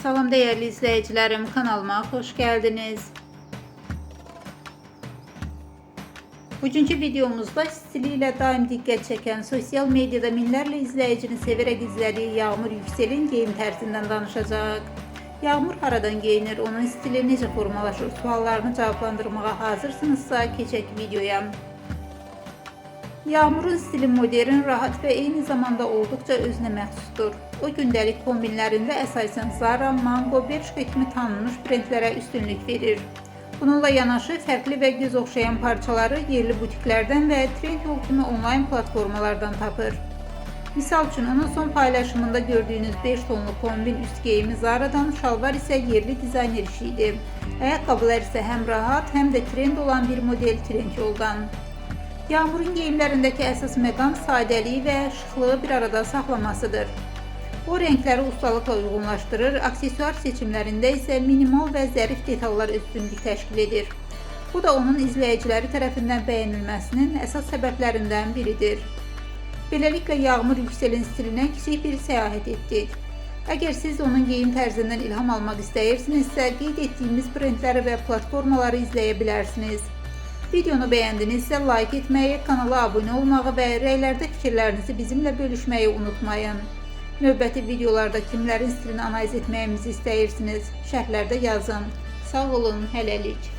Salam değerli izleyicilerim, kanalıma hoş geldiniz. Bugünkü videomuzda stiliyle daim dikkat çeken, sosyal medyada minlərlə izleyicinin severek izlediği Yağmur Yüksel'in geyim tərzindən danışacaq. Yağmur haradan geyinir, onun stili necə formalaşır suallarını cevaplandırmağa hazırsınızsa keçək videoya. Yağmur'un stili modern, rahat ve eyni zamanda oldukça özünə məxsusdur. O gündəlik kombinlərində əsasən Zara, Mango, Bershka kimi tanınmış brendlərə üstünlük verir. Bununla yanaşı fərqli və göz oxşayan parçaları yerli butiklərdən və Trendyol kimi onlayn platformalardan tapır. Misal üçün onun son paylaşımında gördüyünüz 5 tonlu kombin üst geyimi Zara'dan, şalvar isə yerli dizayner işi idi. Ayaqqabılar isə həm rahat, həm də trend olan bir model Trendyoldan. Yağmur'un geyimlərindəki əsas məqam sadəliyi və şıxlığı bir arada saxlamasıdır. O renkləri ustalıqla uyğunlaşdırır, aksesuar seçimlərində isə minimal və zərif detallar üstünlük təşkil edir. Bu da onun izləyiciləri tərəfindən bəyənilməsinin əsas səbəblərindən biridir. Beləliklə Yağmur Yüksel'in stilinə kiçik bir səyahət etdik. Əgər siz onun geyim tərzindən ilham almaq istəyirsinizsə, qeyd etdiyimiz brendləri və platformaları izləyə bilərsiniz. Videonu beğendinizsə like etməyi, kanala abunə olmağı və rəylərdə fikirlərinizi bizimlə bölüşməyi unutmayın. Növbəti videolarda kimlərin stilini analiz etməyimizi istəyirsiniz? Şərhlərdə yazın. Sağ olun, hələlik.